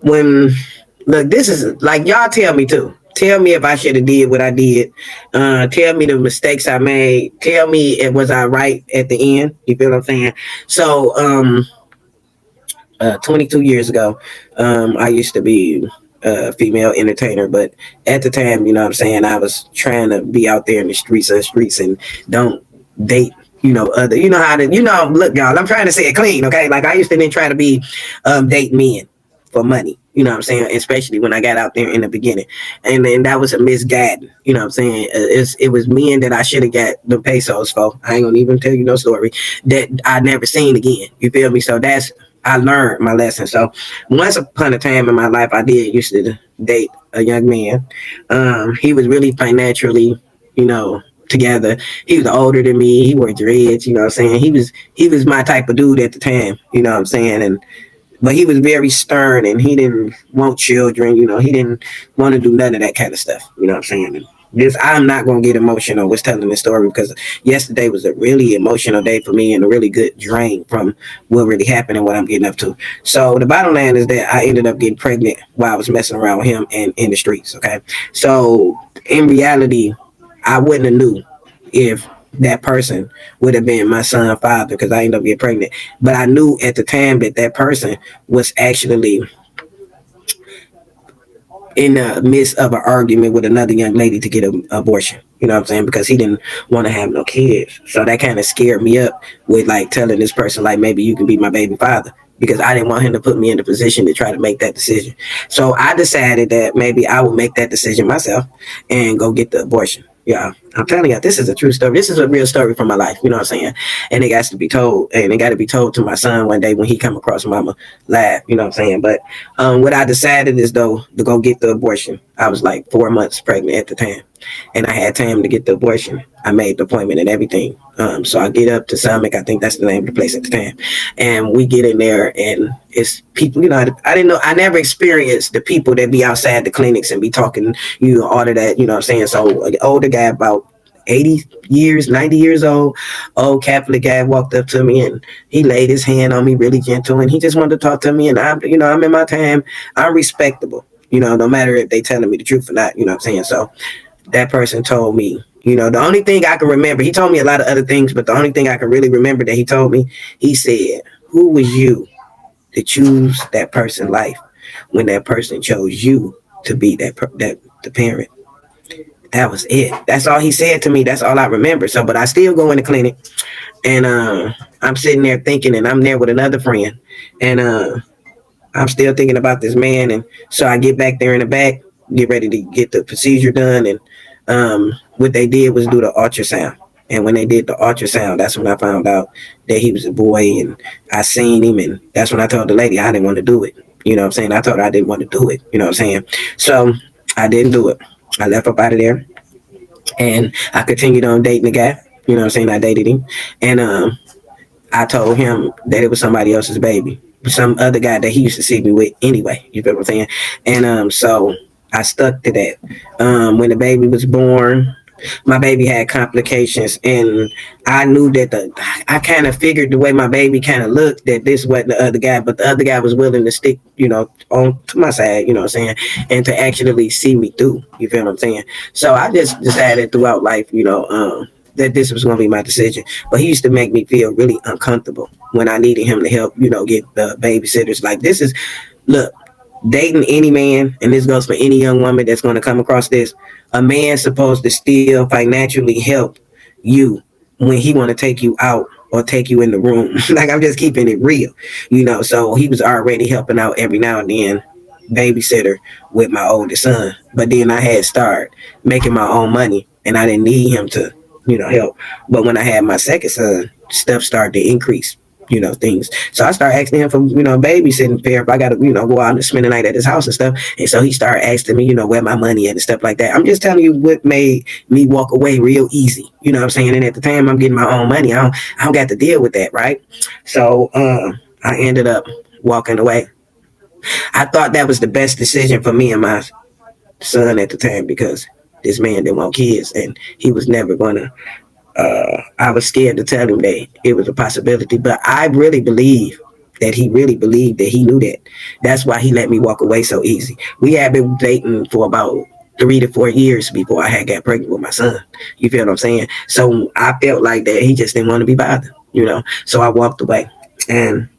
when look, this is like y'all tell me too. Tell me if I should have did what I did. Tell me the mistakes I made. Tell me if was I right at the end. You feel what I'm saying? So 22 years ago, I used to be a female entertainer, but at the time, you know what I'm saying, I was trying to be out there in the streets and don't date, other, how to, look, y'all, I'm trying to say it clean, okay? Like I used to then try to be date men for money, you know what I'm saying, especially when I got out there in the beginning. And then that was a misguided, you know what I'm saying? It was men that I should have got the pesos for. I ain't gonna even tell you no story that I never seen again. You feel me? So I learned my lesson. So once upon a time in my life, I did used to date a young man. He was really financially, together. He was older than me. He wore dreads, you know what I'm saying? He was my type of dude at the time, you know what I'm saying? But he was very stern and he didn't want children, he didn't want to do none of that kind of stuff, you know what I'm saying? And I'm not gonna get emotional with telling this story because yesterday was a really emotional day for me and a really good drain from what really happened and what I'm getting up to. So the bottom line is that I ended up getting pregnant while I was messing around with him and in the streets. Okay. So in reality, I wouldn't have knew if that person would have been my son's father because I ended up getting pregnant. But I knew at the time that that person was actually in the midst of an argument with another young lady to get an abortion. You know what I'm saying? Because he didn't want to have no kids. So that kind of scared me up with like telling this person like maybe you can be my baby father because I didn't want him to put me in the position to try to make that decision. So I decided that maybe I would make that decision myself and go get the abortion. Yeah, I'm telling you, this is a true story. This is a real story from my life. You know what I'm saying? And it got to be told, and it got to be told to my son one day when he come across mama laugh. You know what I'm saying? But what I decided is though to go get the abortion. I was like 4 months pregnant at the time, and I had time to get the abortion. I made the appointment and everything. So I get up to Summit. I think that's the name of the place at the time, and we get in there, and it's people. I didn't know. I never experienced the people that be outside the clinics and be talking, all of that. You know what I'm saying? So an older guy about 80 years, 90 years old Catholic guy walked up to me and he laid his hand on me really gentle and he just wanted to talk to me. And I'm in my time. I'm respectable, no matter if they telling me the truth or not, you know what I'm saying? So that person told me, the only thing I can remember, he told me a lot of other things, but the only thing I can really remember that he told me, he said, who was you to choose that person's life when that person chose you to be the parent? That was it. That's all he said to me. That's all I remember. So, but I still go in the clinic and I'm sitting there thinking and I'm there with another friend and I'm still thinking about this man. And so I get back there in the back, get ready to get the procedure done. And what they did was do the ultrasound. And when they did the ultrasound, that's when I found out that he was a boy and I seen him. And that's when I told the lady I didn't want to do it. You know what I'm saying? I told her I didn't want to do it. You know what I'm saying? So I didn't do it. I left up out of there and I continued on dating the guy. You know what I'm saying? I dated him. And I told him that it was somebody else's baby. Some other guy that he used to see me with anyway. You feel what I'm saying? And so I stuck to that. When the baby was born, my baby had complications and I knew that I kind of figured the way my baby kind of looked that this wasn't the other guy, but the other guy was willing to stick, on to my side, you know what I'm saying, and to actually see me through, you feel what I'm saying? So I just decided throughout life, that this was going to be my decision. But he used to make me feel really uncomfortable when I needed him to help, get the babysitters. Like look, dating any man, and this goes for any young woman that's going to come across this, a man's supposed to still financially help you when he want to take you out or take you in the room. Like I'm just keeping it real, so he was already helping out every now and then, babysitter with my oldest son. But then I had started making my own money and I didn't need him to, help. But when I had my second son, stuff started to increase, things. So I started asking him for, babysitting pair if I got to, go out and spend the night at his house and stuff. And so he started asking me, where my money at and stuff like that. I'm just telling you what made me walk away real easy. You know what I'm saying? And at the time I'm getting my own money. I don't got to deal with that, right? So I ended up walking away. I thought that was the best decision for me and my son at the time because this man didn't want kids and he was never going to I was scared to tell him that it was a possibility, but I really believe that he really believed that he knew that. That's why he let me walk away so easy. We had been dating for about 3 to 4 years before I had got pregnant with my son. You feel what I'm saying? So I felt like that he just didn't want to be bothered, you know. So I walked away. And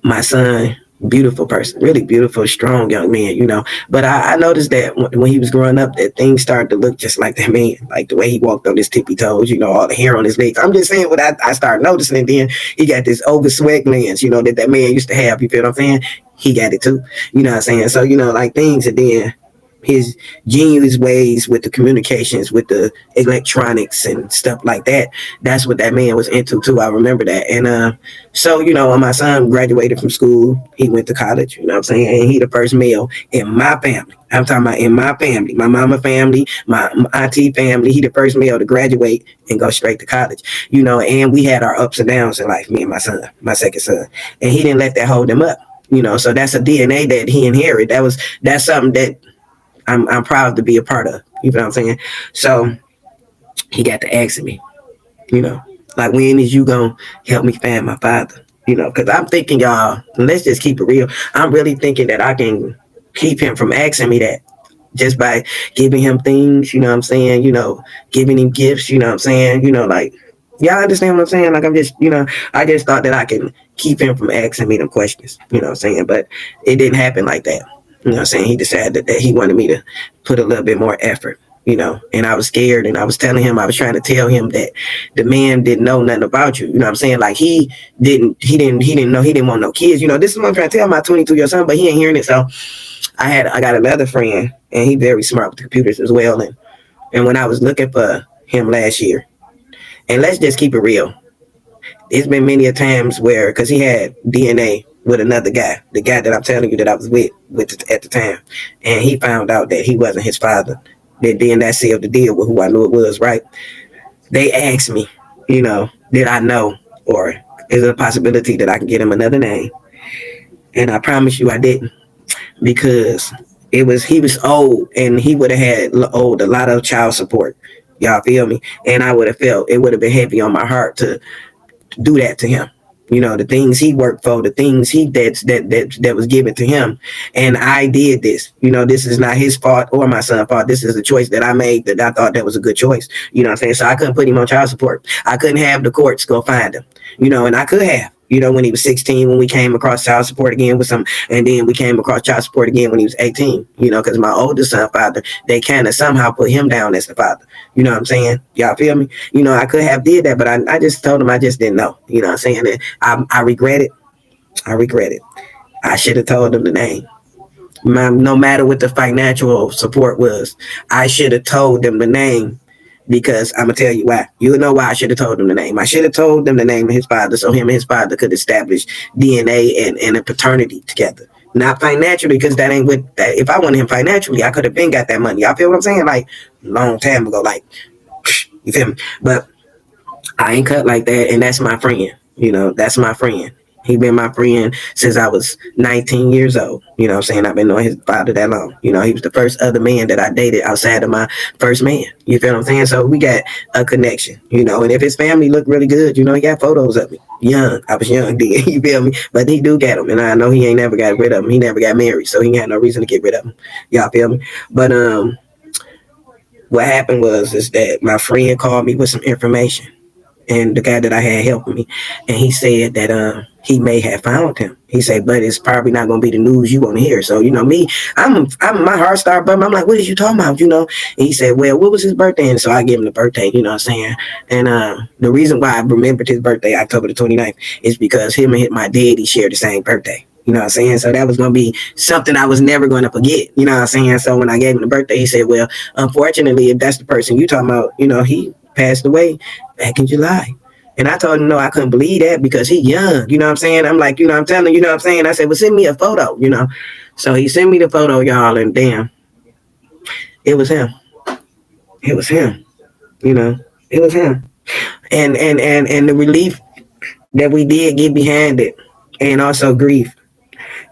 my son, beautiful person, really beautiful, strong young man, you know. But I noticed that when he was growing up, that things started to look just like that man, like the way he walked on his tippy toes, you know, all the hair on his legs. I'm just saying what I started noticing. And then he got this over swag glands, you know, that man used to have. You feel what I'm saying? He got it too. You know what I'm saying? So, you know, like things. And then his genius ways with the communications, with the electronics and stuff like that. That's what that man was into too. I remember that. And so, you know, when my son graduated from school, he went to college, you know what I'm saying? And he the first male in my family. I'm talking about in my family, my mama family, my auntie family. He the first male to graduate and go straight to college, you know, and we had our ups and downs in life, me and my son, my second son. And he didn't let that hold him up. You know, so that's a DNA that he inherited. That's something that I'm proud to be a part of. You know what I'm saying? So he got to asking me, you know, like, when is you gonna help me find my father? You know, because I'm thinking, y'all, let's just keep it real. I'm really thinking that I can keep him from asking me that just by giving him things, you know what I'm saying? You know, giving him gifts, you know what I'm saying? You know, like, y'all understand what I'm saying? Like, I'm just, you know, I just thought that I can keep him from asking me them questions, you know what I'm saying? But it didn't happen like that. You know what I'm saying? He decided that he wanted me to put a little bit more effort, you know, and I was scared, and I was trying to tell him that the man didn't know nothing about you. You know what I'm saying? Like, he didn't know, he didn't want no kids. You know, this is what I'm trying to tell my 22-year-old son, but he ain't hearing it. So I got another friend, and he very smart with computers as well. And when I was looking for him last year, and let's just keep it real, it's been many a times where, because he had DNA with another guy, the guy that I'm telling you that I was with at the time, and he found out that he wasn't his father. Then that sealed the deal with who I knew it was, right? They asked me, you know, did I know, or is there a possibility that I can get him another name? And I promise you I didn't, because he was old, and he would have had owed a lot of child support. Y'all feel me? And I would have felt it would have been heavy on my heart to do that to him. You know, the things he worked for, the things that was given to him. And I did this. You know, this is not his fault or my son's fault. This is a choice that I made that I thought that was a good choice. You know what I'm saying? So I couldn't put him on child support. I couldn't have the courts go find him. You know, and I could have. You know, when he was 16, when we came across child support again with some, and then we came across child support again when he was 18, you know, because my oldest son father, they kind of somehow put him down as the father. You know what I'm saying? Y'all feel me? You know, I could have did that, but I just told him I just didn't know. You know what I'm saying? And I regret it. I regret it. I should have told him the name. No matter what the financial support was, I should have told them the name, because I'm gonna tell you why. You know why I should have told them the name. I should have told them the name of his father, so him and his father could establish DNA and a paternity together. Not financially, because that ain't what. If I wanted him financially, I could have been got that money. Y'all feel what I'm saying? Like, long time ago, like, you feel me? But I ain't cut like that, and that's my friend. You know, that's my friend. He been my friend since I was 19 years old. You know what I'm saying? I've been knowing his father that long. You know, he was the first other man that I dated outside of my first man. You feel what I'm saying? So we got a connection, you know, and if his family looked really good, you know, he got photos of me. Young. I was young then, you feel me? But he do get them, and I know he ain't never got rid of them. He never got married, so he had no reason to get rid of them. Y'all feel me? But what happened was is that my friend called me with some information, and the guy that I had helping me, and he said that he may have found him. He said, but it's probably not gonna be the news you want to hear. So, you know, me, I'm my heart started bumping. I'm like, what is you talking about? You know? And he said, well, what was his birthday? And so I gave him the birthday, you know what I'm saying? And the reason why I remembered his birthday, October the 29th, is because him and my daddy shared the same birthday. You know what I'm saying? So that was going to be something I was never going to forget. You know what I'm saying? So when I gave him the birthday, he said, well, unfortunately, if that's the person you talking about, you know, he passed away back in July. And I told him, no, I couldn't believe that because he young. You know what I'm saying? I'm like, you know, I'm telling you, you know what I'm saying? I said, well, send me a photo, you know. So he sent me the photo, y'all, and damn, it was him. It was him. You know, it was him. And the relief that we did get behind it, and also grief,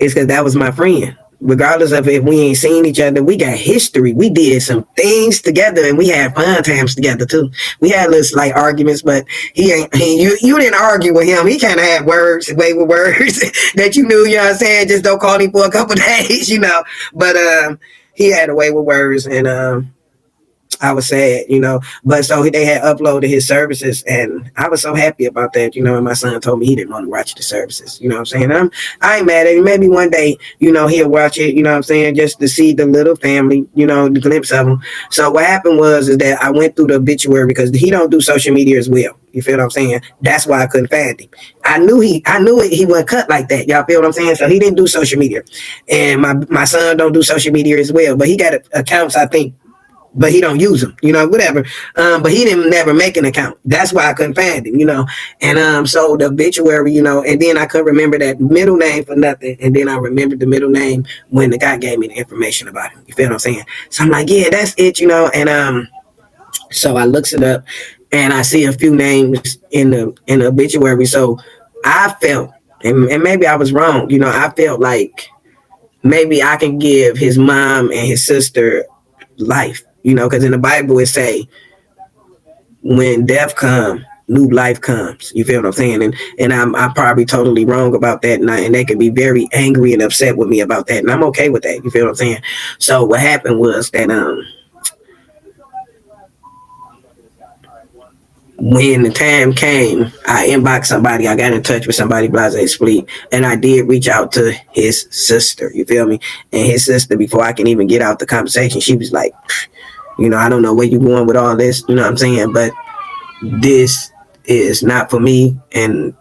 is because that was my friend. regardless of if we ain't seen each other, we got history. We did some things together, and we had fun times together too. We had little like arguments, but you didn't argue with him. He kind of had way with words that you knew. You know what I'm saying? Just don't call him for a couple days, you know. But he had a way with words, and I was sad, you know, but so they had uploaded his services, and I was so happy about that, you know. And my son told me he didn't want to watch the services, you know what I'm saying? I ain't mad at him. Maybe one day, you know, he'll watch it, you know what I'm saying, just to see the little family, you know, the glimpse of them. So what happened was is that I went through the obituary because he don't do social media as well. You feel what I'm saying? That's why I couldn't find him. I knew he wasn't cut like that. Y'all feel what I'm saying? So he didn't do social media, and my son don't do social media as well. But he got accounts, I think, but he don't use them, you know, whatever. But he didn't never make an account. That's why I couldn't find him, you know. And so the obituary, you know, and then I couldn't remember that middle name for nothing. And then I remembered the middle name when the guy gave me the information about him. You feel what I'm saying? So I'm like, yeah, that's it, you know. And so I looks it up, and I see a few names in the obituary. So I felt, and maybe I was wrong, you know, I felt like maybe I can give his mom and his sister life, you know, because in the Bible it say when death comes, new life comes. You feel what I'm saying? And I'm probably totally wrong about that, and they could be very angry and upset with me about that, and I'm okay with that. You feel what I'm saying? So what happened was that when the time came, I inboxed somebody. I got in touch with somebody, Blase Split, and I did reach out to his sister. You feel me? And his sister, before I can even get out the conversation, she was like, you know, I don't know where you're going with all this. You know what I'm saying? But this is not for me, and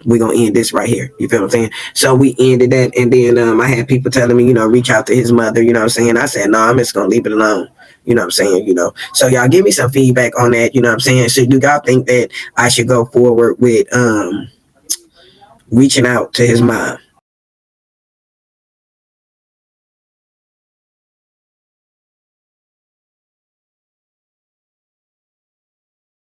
we're gonna end this right here. You feel what I'm saying? So we ended that, and then I had people telling me, you know, reach out to his mother. You know what I'm saying? I said, no, I'm just gonna leave it alone. You know what I'm saying? You know, so y'all give me some feedback on that. You know what I'm saying? So do y'all think that I should go forward with reaching out to his mom?